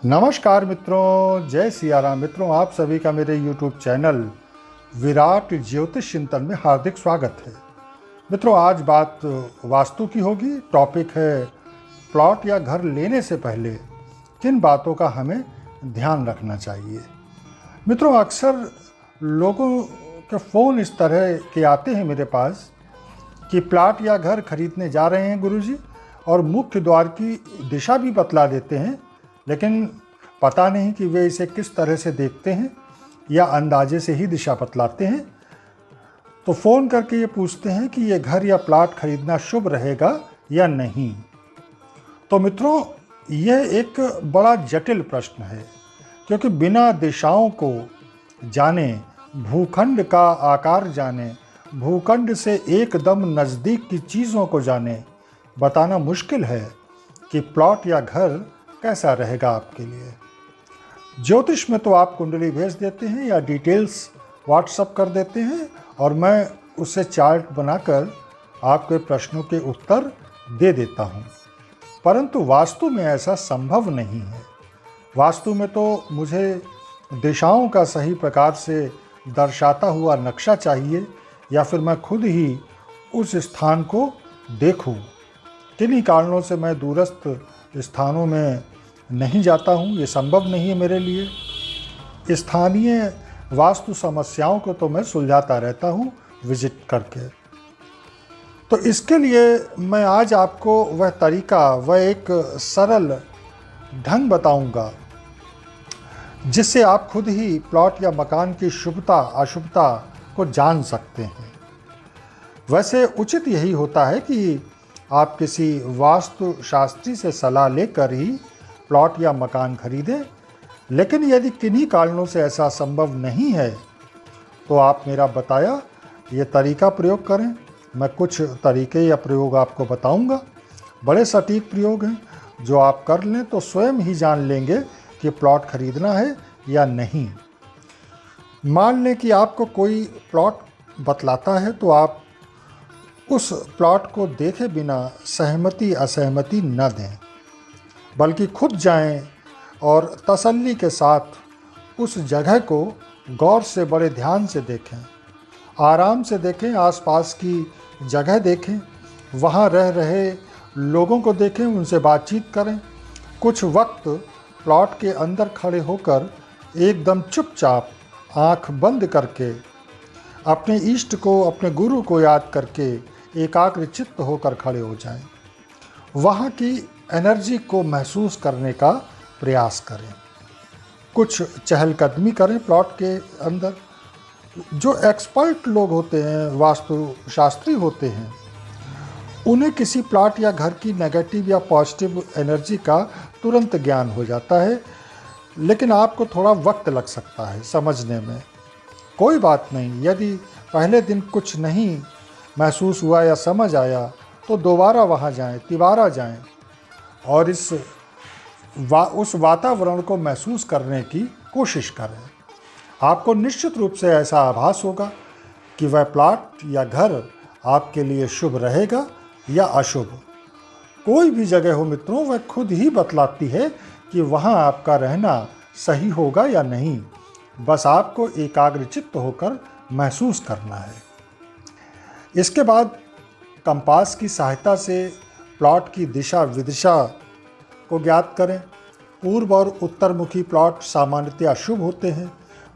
नमस्कार मित्रों, जय सिया राम। मित्रों, आप सभी का मेरे YouTube चैनल विराट ज्योतिष चिंतन में हार्दिक स्वागत है। मित्रों, आज बात वास्तु की होगी। टॉपिक है प्लॉट या घर लेने से पहले किन बातों का हमें ध्यान रखना चाहिए। मित्रों, अक्सर लोगों के फ़ोन इस तरह के आते हैं मेरे पास कि प्लॉट या घर खरीदने जा रहे हैं गुरुजी, और मुख्य द्वार की दिशा भी बतला देते हैं, लेकिन पता नहीं कि वे इसे किस तरह से देखते हैं या अंदाजे से ही दिशा बतलाते हैं। तो फ़ोन करके ये पूछते हैं कि ये घर या प्लॉट खरीदना शुभ रहेगा या नहीं। तो मित्रों, यह एक बड़ा जटिल प्रश्न है, क्योंकि बिना दिशाओं को जाने, भूखंड का आकार जाने, भूखंड से एकदम नज़दीक की चीज़ों को जाने, बताना मुश्किल है कि प्लॉट या घर कैसा रहेगा आपके लिए। ज्योतिष में तो आप कुंडली भेज देते हैं या डिटेल्स व्हाट्सअप कर देते हैं और मैं उससे चार्ट बनाकर आपके प्रश्नों के उत्तर दे देता हूं। परंतु वास्तु में ऐसा संभव नहीं है। वास्तु में तो मुझे दिशाओं का सही प्रकार से दर्शाता हुआ नक्शा चाहिए, या फिर मैं खुद ही उस स्थान को देखूं। किन्हीं कारणों से मैं दूरस्थ स्थानों में नहीं जाता हूँ, ये संभव नहीं है मेरे लिए। स्थानीय वास्तु समस्याओं को तो मैं सुलझाता रहता हूँ विजिट करके। तो इसके लिए मैं आज आपको वह तरीका, वह एक सरल ढंग बताऊंगा जिससे आप खुद ही प्लॉट या मकान की शुभता अशुभता को जान सकते हैं। वैसे उचित यही होता है कि आप किसी वास्तु शास्त्री से सलाह लेकर ही प्लॉट या मकान खरीदें, लेकिन यदि किन्हीं कारणों से ऐसा संभव नहीं है तो आप मेरा बताया ये तरीका प्रयोग करें। मैं कुछ तरीके या प्रयोग आपको बताऊंगा। बड़े सटीक प्रयोग हैं जो आप कर लें तो स्वयं ही जान लेंगे कि प्लॉट खरीदना है या नहीं। मान लें कि आपको कोई प्लॉट बतलाता है तो आप उस प्लॉट को देखे बिना सहमति असहमति न दें, बल्कि खुद जाएं और तसल्ली के साथ उस जगह को गौर से बड़े ध्यान से देखें, आराम से देखें, आसपास की जगह देखें, वहाँ रह रहे लोगों को देखें, उनसे बातचीत करें। कुछ वक्त प्लॉट के अंदर खड़े होकर एकदम चुपचाप आँख बंद करके अपने इष्ट को, अपने गुरु को याद करके एकाग्र चित्त होकर खड़े हो जाएं। वहाँ की एनर्जी को महसूस करने का प्रयास करें। कुछ चहलकदमी करें प्लॉट के अंदर। जो एक्सपर्ट लोग होते हैं, वास्तु शास्त्री होते हैं, उन्हें किसी प्लॉट या घर की नेगेटिव या पॉजिटिव एनर्जी का तुरंत ज्ञान हो जाता है, लेकिन आपको थोड़ा वक्त लग सकता है समझने में। कोई बात नहीं, यदि पहले दिन कुछ नहीं महसूस हुआ या समझ आया तो दोबारा वहाँ जाएं, तिबारा जाएं और उस वातावरण को महसूस करने की कोशिश करें। आपको निश्चित रूप से ऐसा आभास होगा कि वह प्लॉट या घर आपके लिए शुभ रहेगा या अशुभ। कोई भी जगह हो मित्रों, वह खुद ही बतलाती है कि वहाँ आपका रहना सही होगा या नहीं। बस आपको एकाग्रचित्त होकर महसूस करना है। इसके बाद कंपास की सहायता से प्लॉट की दिशा विदिशा को ज्ञात करें। पूर्व और उत्तरमुखी प्लॉट सामान्यतया शुभ होते हैं।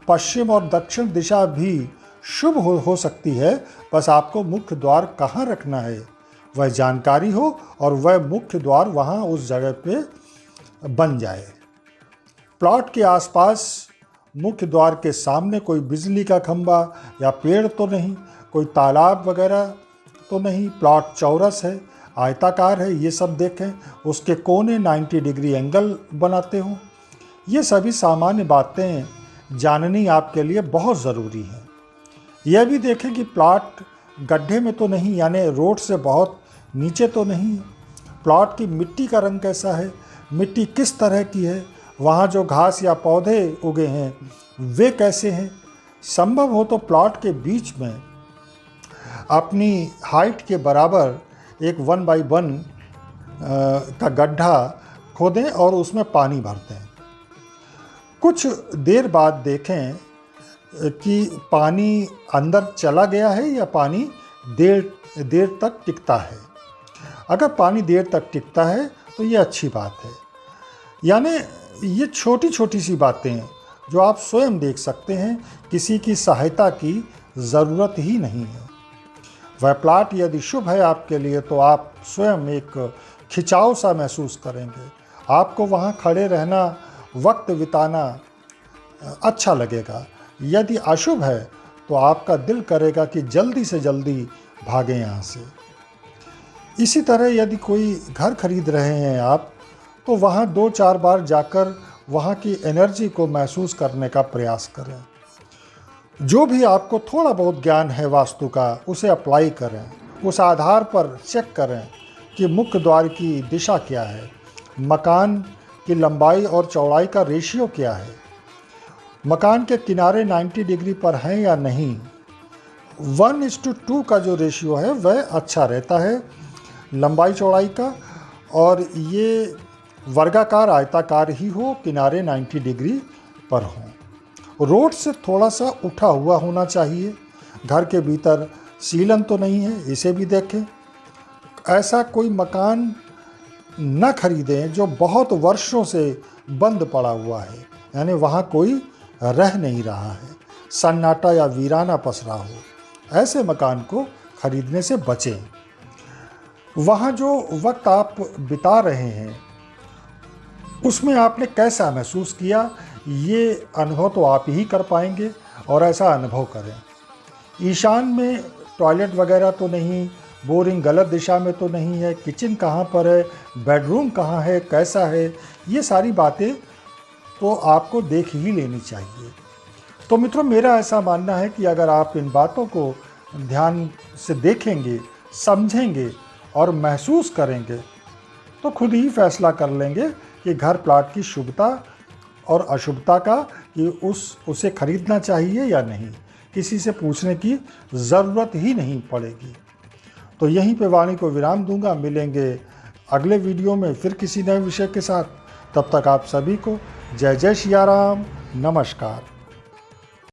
पश्चिम और दक्षिण दिशा भी शुभ हो सकती है। बस आपको मुख्य द्वार कहाँ रखना है वह जानकारी हो और वह मुख्य द्वार वहाँ उस जगह पे बन जाए। प्लॉट के आसपास मुख्य द्वार के सामने कोई बिजली का खंभा या पेड़ तो नहीं, कोई तालाब वगैरह तो नहीं, प्लॉट चौरस है, आयताकार है, ये सब देखें। उसके कोने 90 डिग्री एंगल बनाते हों। ये सभी सामान्य बातें जाननी आपके लिए बहुत ज़रूरी है। यह भी देखें कि प्लॉट गड्ढे में तो नहीं, यानी रोड से बहुत नीचे तो नहीं। प्लॉट की मिट्टी का रंग कैसा है, मिट्टी किस तरह की है, वहाँ जो घास या पौधे उगे हैं वे कैसे हैं। संभव हो तो प्लॉट के बीच में अपनी हाइट के बराबर एक 1x1 का गड्ढा खोदें और उसमें पानी भर दें। कुछ देर बाद देखें कि पानी अंदर चला गया है या पानी देर तक टिकता है। अगर पानी देर तक टिकता है तो ये अच्छी बात है। यानी ये छोटी छोटी सी बातें हैं जो आप स्वयं देख सकते हैं, किसी की सहायता की ज़रूरत ही नहीं है। वह प्लाट यदि शुभ है आपके लिए तो आप स्वयं एक खिंचाव सा महसूस करेंगे। आपको वहाँ खड़े रहना, वक्त बिताना अच्छा लगेगा। यदि अशुभ है तो आपका दिल करेगा कि जल्दी से जल्दी भागें यहाँ से। इसी तरह यदि कोई घर खरीद रहे हैं आप, तो वहाँ 2-4 बार जाकर वहाँ की एनर्जी को महसूस करने का प्रयास करें। जो भी आपको थोड़ा बहुत ज्ञान है वास्तु का, उसे अप्लाई करें। उस आधार पर चेक करें कि मुख्य द्वार की दिशा क्या है, मकान की लंबाई और चौड़ाई का रेशियो क्या है, मकान के किनारे 90 डिग्री पर हैं या नहीं। 1:2 का जो रेशियो है वह अच्छा रहता है लंबाई चौड़ाई का, और ये वर्गाकार आयताकार ही हो, किनारे 90 डिग्री पर हों। रोड से थोड़ा सा उठा हुआ होना चाहिए। घर के भीतर सीलन तो नहीं है, इसे भी देखें। ऐसा कोई मकान न खरीदें जो बहुत वर्षों से बंद पड़ा हुआ है, यानी वहाँ कोई रह नहीं रहा है, सन्नाटा या वीराना पसरा हो। ऐसे मकान को खरीदने से बचें। वहाँ जो वक्त आप बिता रहे हैं उसमें आपने कैसा महसूस किया, ये अनुभव तो आप ही कर पाएंगे, और ऐसा अनुभव करें। ईशान में टॉयलेट वगैरह तो नहीं, बोरिंग गलत दिशा में तो नहीं है, किचन कहाँ पर है, बेडरूम कहाँ है, कैसा है, ये सारी बातें तो आपको देख ही लेनी चाहिए। तो मित्रों, मेरा ऐसा मानना है कि अगर आप इन बातों को ध्यान से देखेंगे, समझेंगे और महसूस करेंगे तो खुद ही फैसला कर लेंगे कि घर प्लाट की शुभता और अशुभता का, कि उसे खरीदना चाहिए या नहीं। किसी से पूछने की ज़रूरत ही नहीं पड़ेगी। तो यहीं पे वाणी को विराम दूंगा। मिलेंगे अगले वीडियो में फिर किसी नए विषय के साथ। तब तक आप सभी को जय जय सिया राम, नमस्कार।